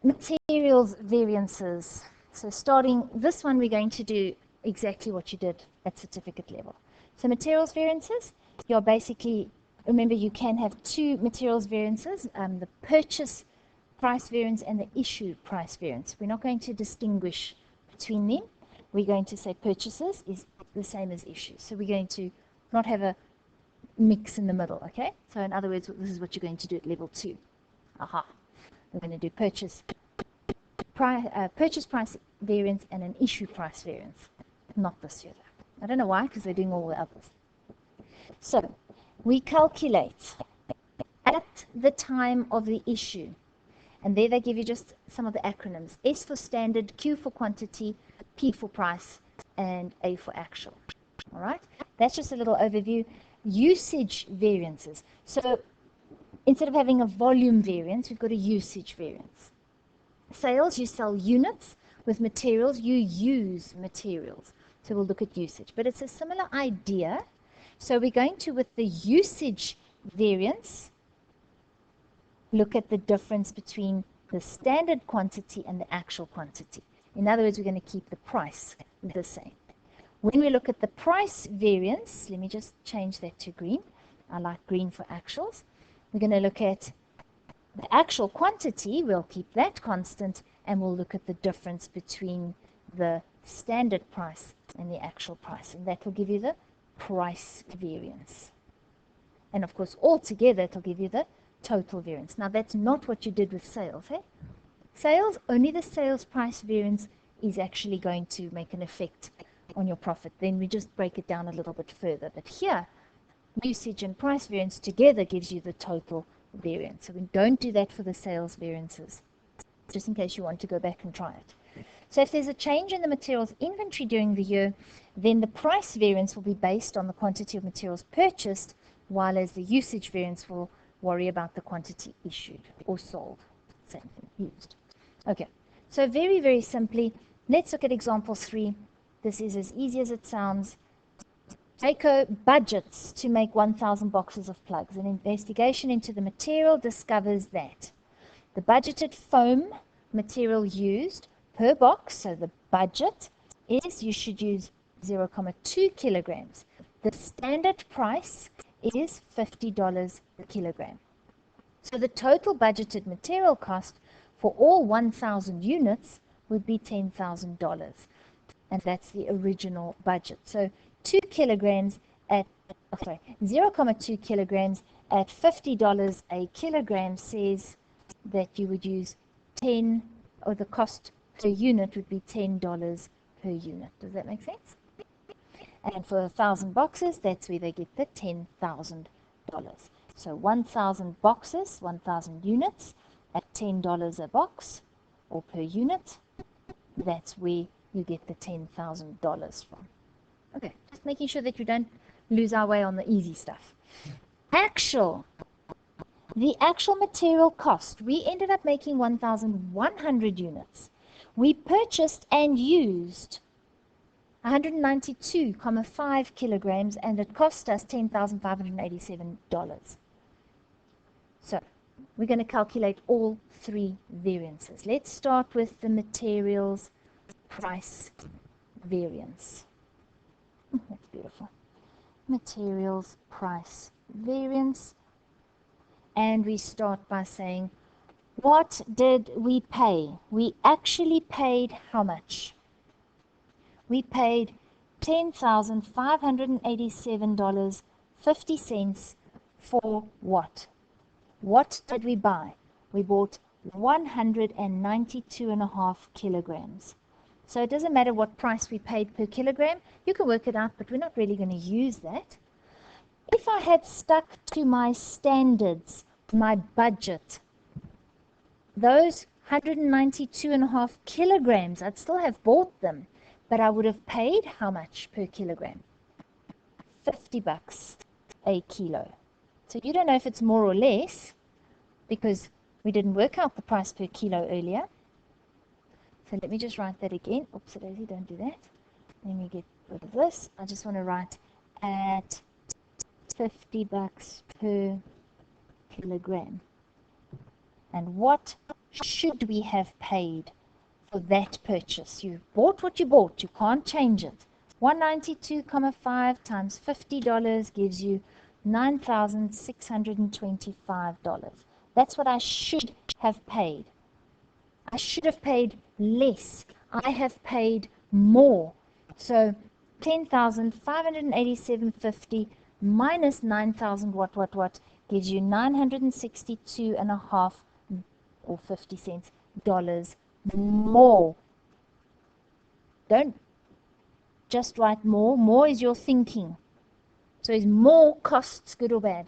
Materials variances. So starting this one, we're going to do exactly what you did at certificate level. So materials variances, you're basically, remember you can have two materials variances, the purchase price variance and the issue price variance. We're not going to distinguish between them. We're going to say purchases is the same as issues. So we're going to not have a mix in the middle, okay? So in other words, this is what you're going to do at level 2. Aha. We're going to do purchase price variance and an issue price variance. Not this year, though. I don't know why, because they're doing all the others. So we calculate at the time of the issue. And there they give you just some of the acronyms. S for standard, Q for quantity, P for price, and A for actual. All right? That's just a little overview. Usage variances. So instead of having a volume variance, we've got a usage variance. Sales, you sell units. With materials, you use materials. So we'll look at usage. But it's a similar idea. So we're going to, with the usage variance, look at the difference between the standard quantity and the actual quantity. In other words, we're going to keep the price the same. When we look at the price variance, let me just change that to green. I like green for actuals. We're going to look at the actual quantity. We'll keep that constant, and we'll look at the difference between the standard price and the actual price. And that will give you the price variance. And of course, altogether, it will give you the total variance. Now, that's not what you did with sales. Eh? Sales, only the sales price variance is actually going to make an effect on your profit. Then we just break it down a little bit further. But here, usage and price variance together gives you the total variance. So we don't do that for the sales variances, just in case you want to go back and try it. So if there's a change in the materials inventory during the year, then the price variance will be based on the quantity of materials purchased, while as the usage variance will worry about the quantity issued or sold. Same thing, used. Okay, so very, very simply, let's look at example 3. This is as easy as it sounds. ACO budgets to make 1,000 boxes of plugs. An investigation into the material discovers that the budgeted foam material used per box, so the budget is you should use 0.2 kilograms. The standard price is $50 per kilogram. So the total budgeted material cost for all 1,000 units would be $10,000. And that's the original budget. So 2 kilograms at, 0.2 kilograms at $50 a kilogram says that you would use 10, or the cost per unit would be $10 per unit. Does that make sense? And for 1,000 boxes, that's where they get the $10,000. So 1,000 boxes, 1,000 units at $10 a box or per unit, that's where you get the $10,000 from. Okay, just making sure that you don't lose our way on the easy stuff. The actual material cost, we ended up making 1,100 units. We purchased and used 192.5 kilograms, and it cost us $10,587. So we're going to calculate all 3 variances. Let's start with the materials price variance. That's beautiful. Materials price variance. And we start by saying, what did we pay? We actually paid how much? We paid $10,587.50 for what? What did we buy? We bought 192.5 kilograms. So it doesn't matter what price we paid per kilogram. You can work it out, but we're not really going to use that. If I had stuck to my standards, my budget, those 192.5 kilograms, I'd still have bought them, but I would have paid how much per kilogram? $50 a kilo. So you don't know if it's more or less, because we didn't work out the price per kilo earlier. So let me just write that again. Oops, daisy, don't do that. Let me get rid of this. I just want to write at $50 per kilogram. And what should we have paid for that purchase? You bought what you bought. You can't change it. 192.5 times $50 gives you $9,625. That's what I should have paid. I should have paid less. I have paid more. So 10,587.50 minus 9,000 what gives you 962.5 or 50 cents dollars more. Don't just write more. More is your thinking. So is more costs good or bad?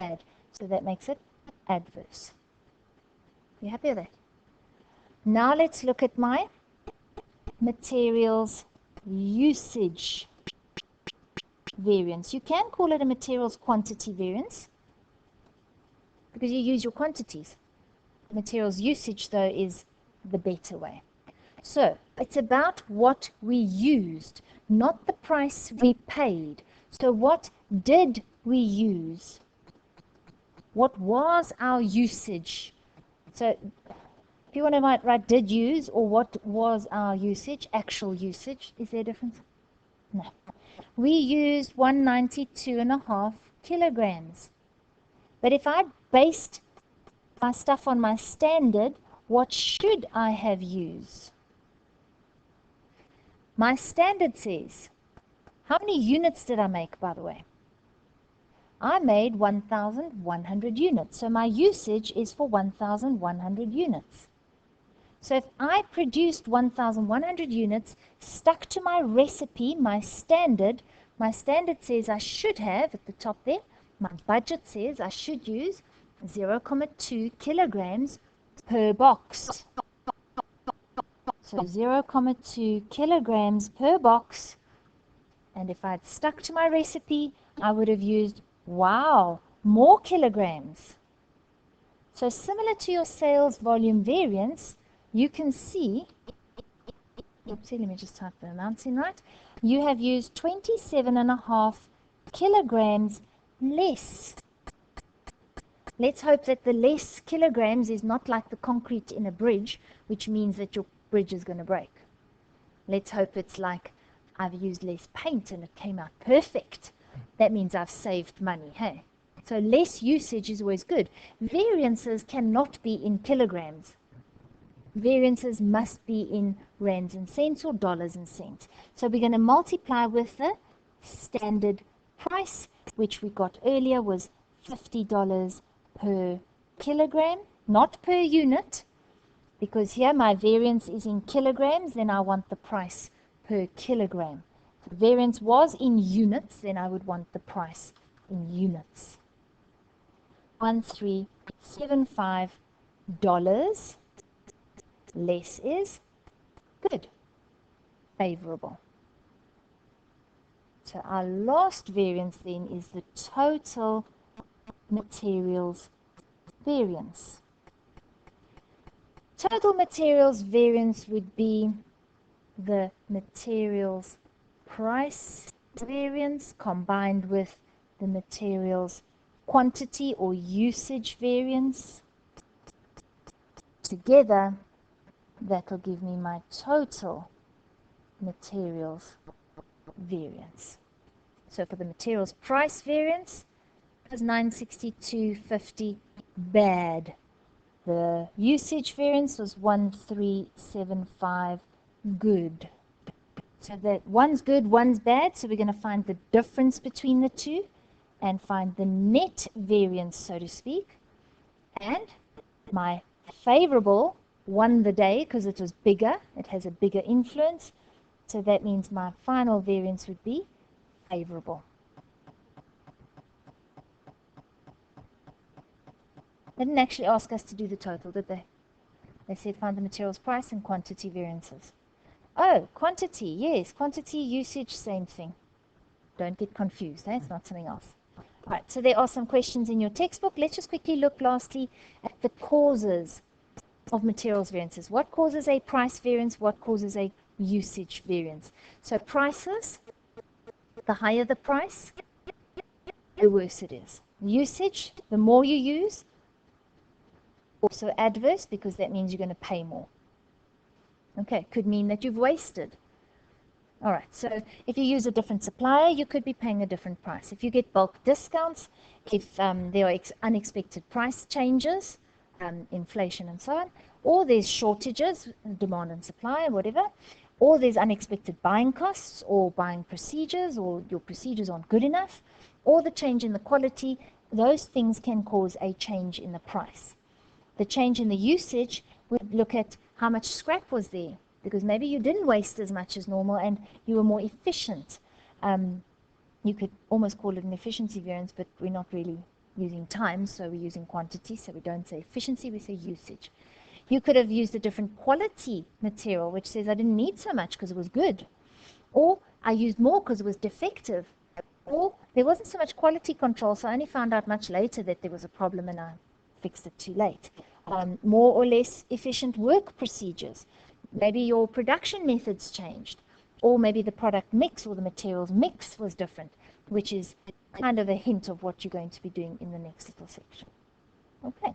Bad. So that makes it adverse. You happy with that? Now let's look at my materials usage variance. You can call it a materials quantity variance because you use your quantities. Materials usage, though, is the better way. So it's about what we used, not the price we paid. So what did we use? What was our usage? So if you want to write did use or what was our usage, actual usage, is there a difference? No. We used 192.5 kilograms. But if I based my stuff on my standard, what should I have used? My standard says, how many units did I make, by the way? I made 1,100 units. So my usage is for 1,100 units. So if I produced 1,100 units, stuck to my recipe, my standard says I should have, at the top there, my budget says I should use 0.2 kilograms per box. So 0.2 kilograms per box. And if I'd stuck to my recipe, I would have used, wow, more kilograms. So similar to your sales volume variance, you can see, let me just type the amounts in right. You have used 27.5 kilograms less. Let's hope that the less kilograms is not like the concrete in a bridge, which means that your bridge is going to break. Let's hope it's like I've used less paint and it came out perfect. That means I've saved money, hey? So less usage is always good. Variances cannot be in kilograms. Variances must be in rands and cents or dollars and cents. So we're going to multiply with the standard price, which we got earlier was $50 per kilogram, not per unit, because here my variance is in kilograms, then I want the price per kilogram. If the variance was in units, then I would want the price in units. $1,375 less is good, favorable. So our last variance then is the total materials variance. Total materials variance would be the materials price variance combined with the materials quantity or usage variance. Together, that will give me my total materials variance. So for the materials price variance, it was 962.50 bad. The usage variance was 1375 good. So that one's good, one's bad, so we're going to find the difference between the two and find the net variance, so to speak. And my favorable won the day because it was bigger, it has a bigger influence, so that means my final variance would be favorable. They didn't actually ask us to do the total, did they? They said find the materials price and quantity variances. Oh, quantity, yes, quantity, usage, same thing. Don't get confused, it's not something else. All right, so there are some questions in your textbook. Let's just quickly look lastly at the causes of materials variances. What causes a price variance? What causes a usage variance? So prices, the higher the price, the worse it is. Usage, the more you use, Also adverse, because that means you're going to pay more. Okay, could mean that you've wasted. All right, so if you use a different supplier, you could be paying a different price. If you get bulk discounts, if there are unexpected price changes, inflation and so on, or there's shortages, demand and supply, whatever, or there's unexpected buying costs or buying procedures, or your procedures aren't good enough, or the change in the quality, those things can cause a change in the price. The change in the usage would look at how much scrap was there, because maybe you didn't waste as much as normal and you were more efficient. You could almost call it an efficiency variance, but we're not really using time, so we're using quantity, so we don't say efficiency, we say usage. You could have used a different quality material, which says I didn't need so much because it was good, or I used more because it was defective, or there wasn't so much quality control, so I only found out much later that there was a problem and I fixed it too late. More or less efficient work procedures. Maybe your production methods changed, or maybe the product mix or the materials mix was different, which is kind of a hint of what you're going to be doing in the next little section. Okay.